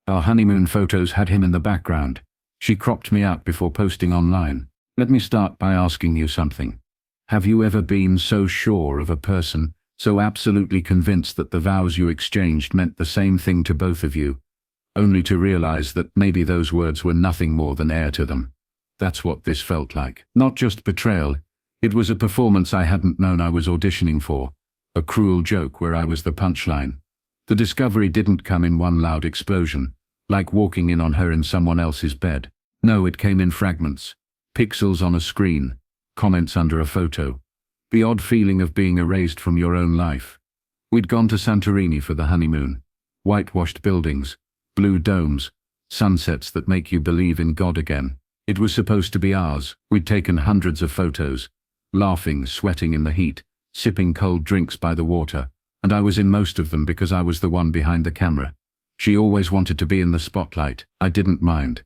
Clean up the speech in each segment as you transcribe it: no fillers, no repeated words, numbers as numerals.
Our honeymoon photos had him in the background. She cropped me out before posting online. Let me start by asking you something. Have you ever been so sure of a person, so absolutely convinced that the vows you exchanged meant the same thing to both of you, only to realize that maybe those words were nothing more than air to them? That's what this felt like. Not just betrayal, it was a performance I hadn't known I was auditioning for, a cruel joke where I was the punchline. The discovery didn't come in one loud explosion, like walking in on her in someone else's bed. No, it came in fragments, pixels on a screen, comments under a photo, the odd feeling of being erased from your own life. We'd gone to Santorini for the honeymoon. Whitewashed buildings, blue domes, sunsets that make you believe in God again. It was supposed to be ours. We'd taken hundreds of photos, laughing, sweating in the heat, sipping cold drinks by the water, and I was in most of them because I was the one behind the camera. She always wanted to be in the spotlight. I didn't mind.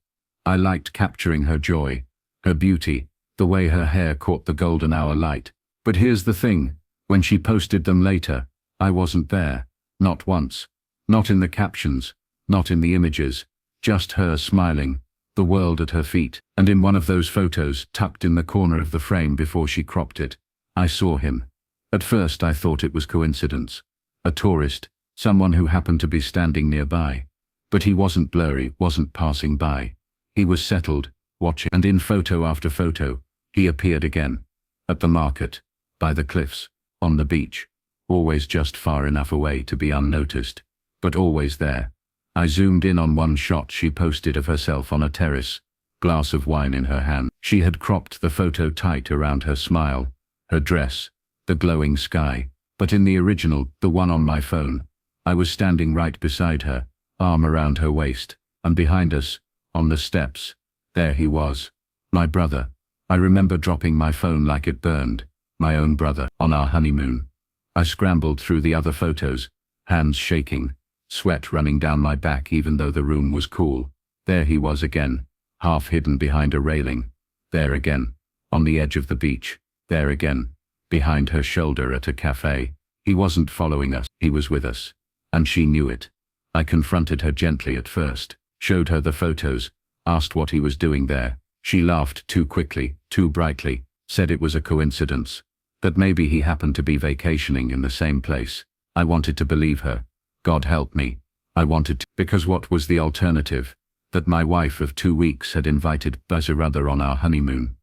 I liked capturing her joy, her beauty, the way her hair caught the golden hour light. But here's the thing, when she posted them later, I wasn't there. Not once. Not in the captions, not in the images, just her smiling, the world at her feet. And in one of those photos, tucked in the corner of the frame before she cropped it, I saw him. At first I thought it was coincidence. A tourist, someone who happened to be standing nearby. But he wasn't blurry, wasn't passing by. He was settled, watching, and in photo after photo, he appeared again. At the market, by the cliffs, on the beach, always just far enough away to be unnoticed, but always there. I zoomed in on one shot she posted of herself on a terrace, glass of wine in her hand. She had cropped the photo tight around her smile, her dress, the glowing sky, but in the original, the one on my phone, I was standing right beside her, arm around her waist, and behind us, on the steps, there he was, my brother. I remember dropping my phone like it burned, my own brother, on our honeymoon. I scrambled through the other photos, hands shaking, sweat running down my back even though the room was cool. There he was again, half hidden behind a railing. There again, on the edge of the beach. There again, behind her shoulder at a cafe. He wasn't following us, he was with us. And she knew it. I confronted her gently at first, showed her the photos, asked what he was doing there. She laughed too quickly, too brightly, said it was a coincidence, that maybe he happened to be vacationing in the same place. I wanted to believe her. God help me. I wanted to, because what was the alternative? That my wife of 2 weeks had invited Bazarada on our honeymoon.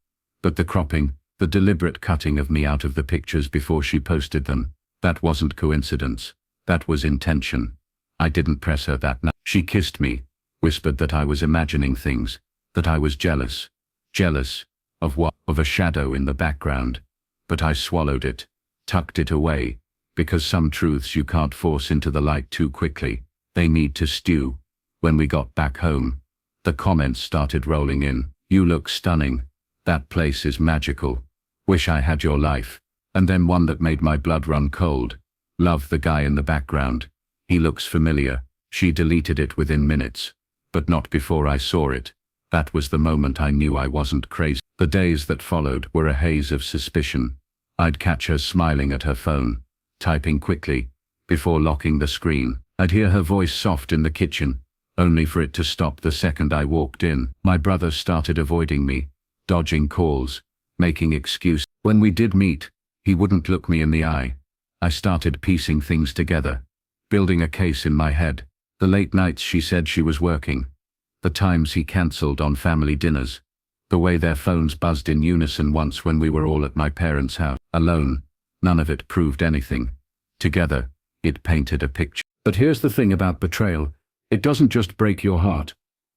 But the cropping, the deliberate cutting of me out of the pictures before she posted them, that wasn't coincidence. That was intention. I didn't press her that night. She kissed me, whispered that I was imagining things, that I was jealous. Jealous of what? Of a shadow in the background. But I swallowed it, tucked it away, because some truths you can't force into the light too quickly. They need to stew. When we got back home, the comments started rolling in. You look stunning. That place is magical. Wish I had your life. And then one that made my blood run cold. Love the guy in the background. He looks familiar. She deleted it within minutes. But not before I saw it. That was the moment I knew I wasn't crazy. The days that followed were a haze of suspicion. I'd catch her smiling at her phone, typing quickly, before locking the screen. I'd hear her voice soft in the kitchen, only for it to stop the second I walked in. My brother started avoiding me, dodging calls, making excuses. When we did meet, he wouldn't look me in the eye. I started piecing things together, building a case in my head. The late nights she said she was working, the times he cancelled on family dinners, the way their phones buzzed in unison once when we were all at my parents' house. Alone, none of it proved anything. Together, it painted a picture. But here's the thing about betrayal. It doesn't just break your heart.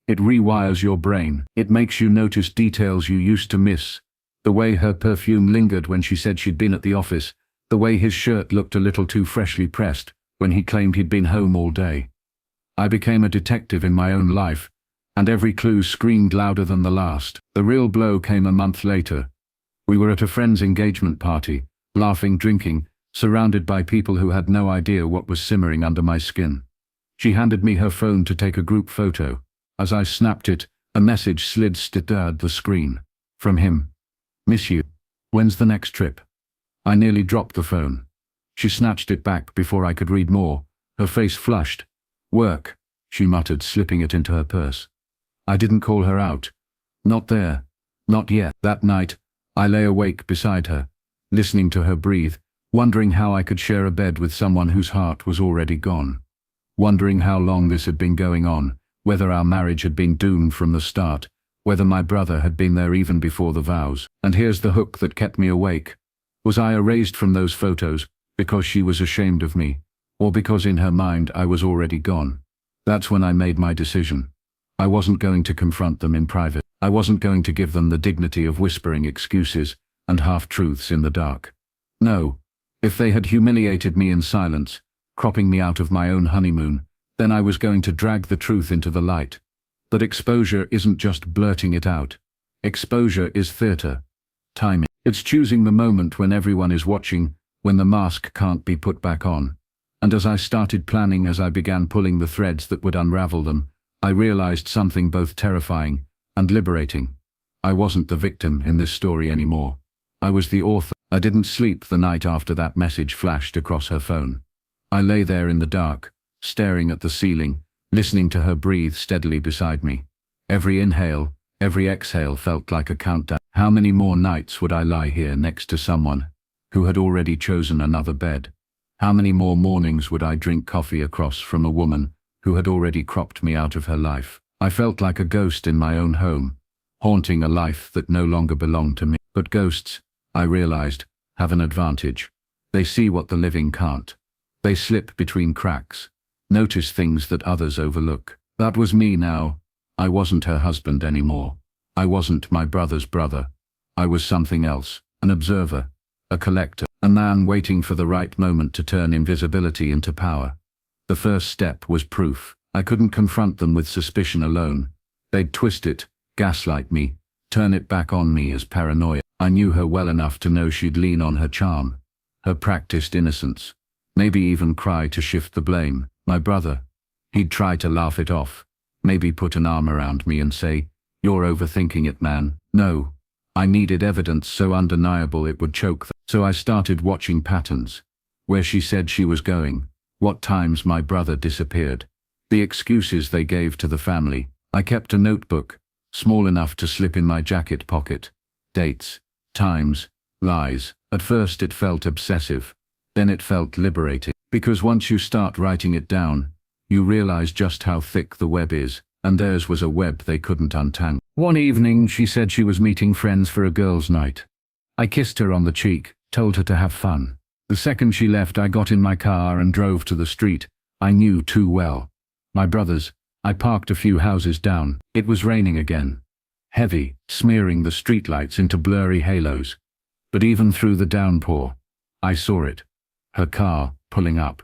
It rewires your brain. It makes you notice details you used to miss. The way her perfume lingered when she said she'd been at the office. The way his shirt looked a little too freshly pressed when he claimed he'd been home all day. I became a detective in my own life, and every clue screamed louder than the last. The real blow came a month later. We were at a friend's engagement party, laughing, drinking, surrounded by people who had no idea what was simmering under my skin. She handed me her phone to take a group photo. As I snapped it, a message slid stittered the screen. From him. Miss you. When's the next trip? I nearly dropped the phone. She snatched it back before I could read more, her face flushed. Work, she muttered, slipping it into her purse. I didn't call her out. Not there. Not yet. That night, I lay awake beside her, listening to her breathe, wondering how I could share a bed with someone whose heart was already gone. Wondering how long this had been going on, whether our marriage had been doomed from the start, whether my brother had been there even before the vows. And here's the hook that kept me awake. Was I erased from those photos because she was ashamed of me, or because in her mind I was already gone? That's when I made my decision. I wasn't going to confront them in private. I wasn't going to give them the dignity of whispering excuses and half-truths in the dark. No, if they had humiliated me in silence, cropping me out of my own honeymoon, then I was going to drag the truth into the light. But exposure isn't just blurting it out. Exposure is theater. Timing. It's choosing the moment when everyone is watching, when the mask can't be put back on. And as I started planning, as I began pulling the threads that would unravel them, I realized something both terrifying and liberating. I wasn't the victim in this story anymore. I was the author. I didn't sleep the night after that message flashed across her phone. I lay there in the dark, staring at the ceiling, listening to her breathe steadily beside me. Every inhale, every exhale felt like a countdown. How many more nights would I lie here next to someone who had already chosen another bed? How many more mornings would I drink coffee across from a woman who had already cropped me out of her life? I felt like a ghost in my own home, haunting a life that no longer belonged to me. But ghosts, I realized, have an advantage. They see what the living can't. They slip between cracks, notice things that others overlook. That was me now. I wasn't her husband anymore. I wasn't my brother's brother. I was something else, an observer, a collector, a man waiting for the right moment to turn invisibility into power. The first step was proof. I couldn't confront them with suspicion alone. They'd twist it, gaslight me, turn it back on me as paranoia. I knew her well enough to know she'd lean on her charm, her practiced innocence, maybe even cry to shift the blame. My brother, he'd try to laugh it off, maybe put an arm around me and say, "You're overthinking it, man." No, I needed evidence so undeniable it would choke them. So I started watching patterns, where she said she was going, what times my brother disappeared, the excuses they gave to the family. I kept a notebook, small enough to slip in my jacket pocket. Dates, times, lies. At first it felt obsessive, then it felt liberating. Because once you start writing it down, you realize just how thick the web is, and theirs was a web they couldn't untangle. One evening she said she was meeting friends for a girls' night. I kissed her on the cheek, told her to have fun. The second she left, I got in my car and drove to the street I knew too well. My brother's. I parked a few houses down. It was raining again. Heavy, smearing the streetlights into blurry halos. But even through the downpour, I saw it. Her car, pulling up.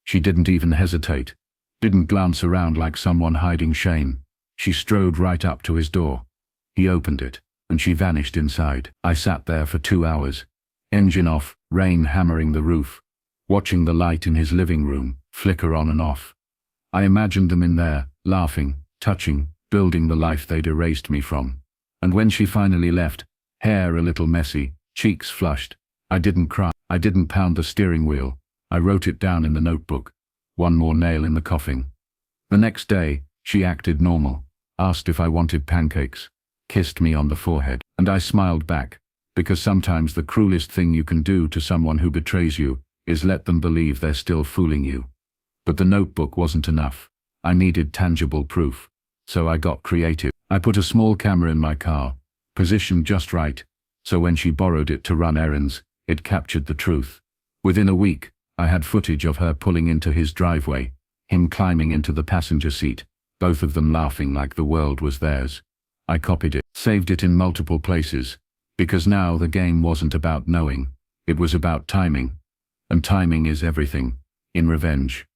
She didn't even hesitate. Didn't glance around like someone hiding shame. She strode right up to his door. He opened it, and she vanished inside. I sat there for 2 hours. Engine off, rain hammering the roof, watching the light in his living room flicker on and off. I imagined them in there, laughing, touching, building the life they'd erased me from. And when she finally left, hair a little messy, cheeks flushed, I didn't cry. I didn't pound the steering wheel. I wrote it down in the notebook. One more nail in the coffin. The next day, she acted normal, asked if I wanted pancakes, kissed me on the forehead, and I smiled back, because sometimes the cruelest thing you can do to someone who betrays you is let them believe they're still fooling you. But the notebook wasn't enough. I needed tangible proof. So I got creative. I put a small camera in my car, positioned just right, so when she borrowed it to run errands, it captured the truth. Within a week, I had footage of her pulling into his driveway, him climbing into the passenger seat, both of them laughing like the world was theirs. I copied it, saved it in multiple places, because now the game wasn't about knowing, it was about timing. And timing is everything, in revenge.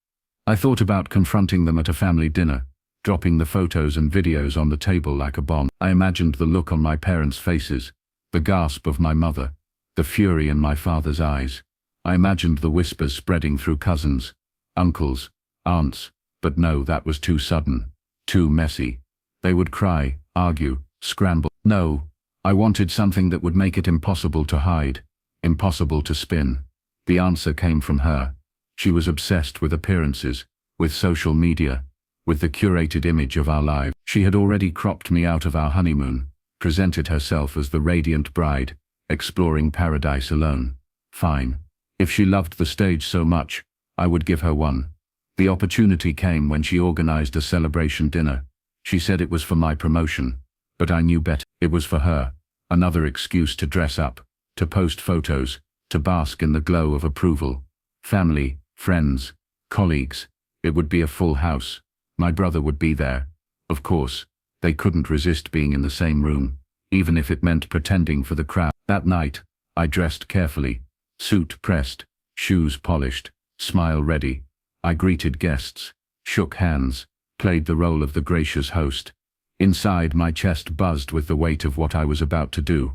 I thought about confronting them at a family dinner, dropping the photos and videos on the table like a bomb. I imagined the look on my parents' faces, the gasp of my mother, the fury in my father's eyes. I imagined the whispers spreading through cousins, uncles, aunts, but no, that was too sudden, too messy. They would cry, argue, scramble. No, I wanted something that would make it impossible to hide, impossible to spin. The answer came from her. She was obsessed with appearances, with social media, with the curated image of our lives. She had already cropped me out of our honeymoon, presented herself as the radiant bride, exploring paradise alone. Fine. If she loved the stage so much, I would give her one. The opportunity came when she organized a celebration dinner. She said it was for my promotion, but I knew better. It was for her. Another excuse to dress up, to post photos, to bask in the glow of approval. Family, friends, colleagues. It would be a full house. My brother would be there. Of course, they couldn't resist being in the same room, even if it meant pretending for the crowd. That night, I dressed carefully, suit pressed, shoes polished, smile ready. I greeted guests, shook hands, played the role of the gracious host. Inside, my chest buzzed with the weight of what I was about to do.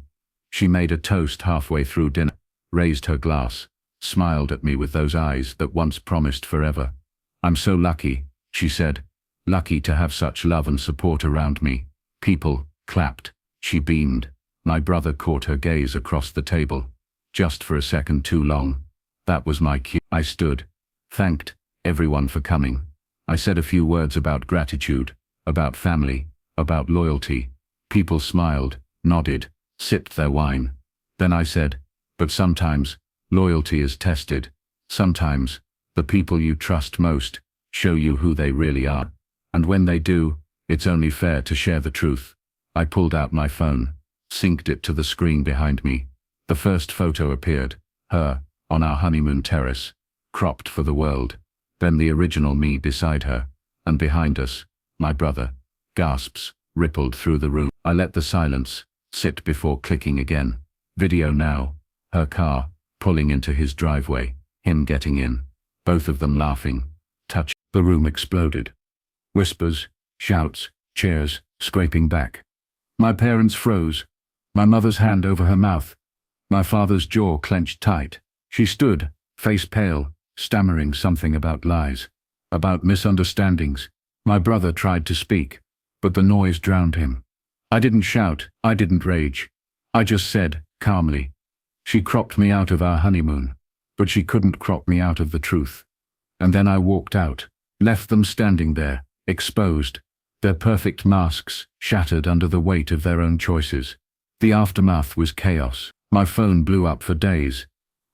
She made a toast halfway through dinner, raised her glass, smiled at me with those eyes that once promised forever. "I'm so lucky," she said. "Lucky to have such love and support around me." People clapped. She beamed. My brother caught her gaze across the table. Just for a second too long. That was my cue. I stood, thanked everyone for coming. I said a few words about gratitude, about family, about loyalty. People smiled, nodded, sipped their wine. Then I said, "But sometimes, loyalty is tested. Sometimes, the people you trust most show you who they really are. And when they do, it's only fair to share the truth." I pulled out my phone, synced it to the screen behind me. The first photo appeared, her, on our honeymoon terrace, cropped for the world. Then the original me beside her, and behind us, my brother. Gasps rippled through the room. I let the silence sit before clicking again. Video now. Her car, pulling into his driveway, him getting in, both of them laughing. Touch. The room exploded. Whispers, shouts, chairs, scraping back. My parents froze, my mother's hand over her mouth, my father's jaw clenched tight. She stood, face pale, stammering something about lies, about misunderstandings. My brother tried to speak, but the noise drowned him. I didn't shout, I didn't rage. I just said, calmly, "She cropped me out of our honeymoon, but she couldn't crop me out of the truth." And then I walked out, left them standing there, exposed, their perfect masks shattered under the weight of their own choices. The aftermath was chaos. My phone blew up for days.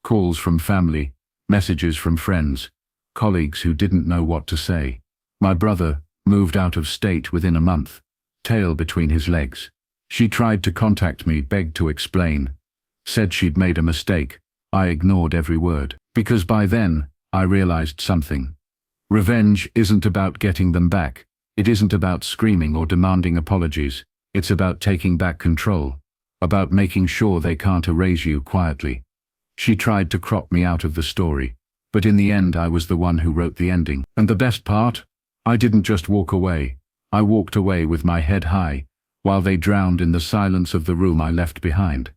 Calls from family, messages from friends, colleagues who didn't know what to say. My brother moved out of state within a month, tail between his legs. She tried to contact me, begged to explain, said she'd made a mistake. I ignored every word, because by then, I realized something. Revenge isn't about getting them back. It isn't about screaming or demanding apologies. It's about taking back control, about making sure they can't erase you quietly. She tried to crop me out of the story, but in the end I was the one who wrote the ending. And the best part? I didn't just walk away. I walked away with my head high, while they drowned in the silence of the room I left behind.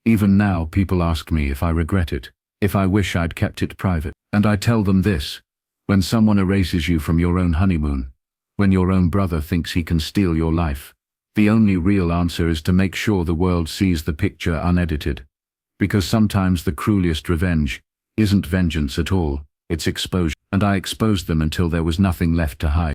Even now people ask me if I regret it, if I wish I'd kept it private. And I tell them this: when someone erases you from your own honeymoon, when your own brother thinks he can steal your life, the only real answer is to make sure the world sees the picture unedited. Because sometimes the cruelest revenge isn't vengeance at all, it's exposure. And I exposed them until there was nothing left to hide.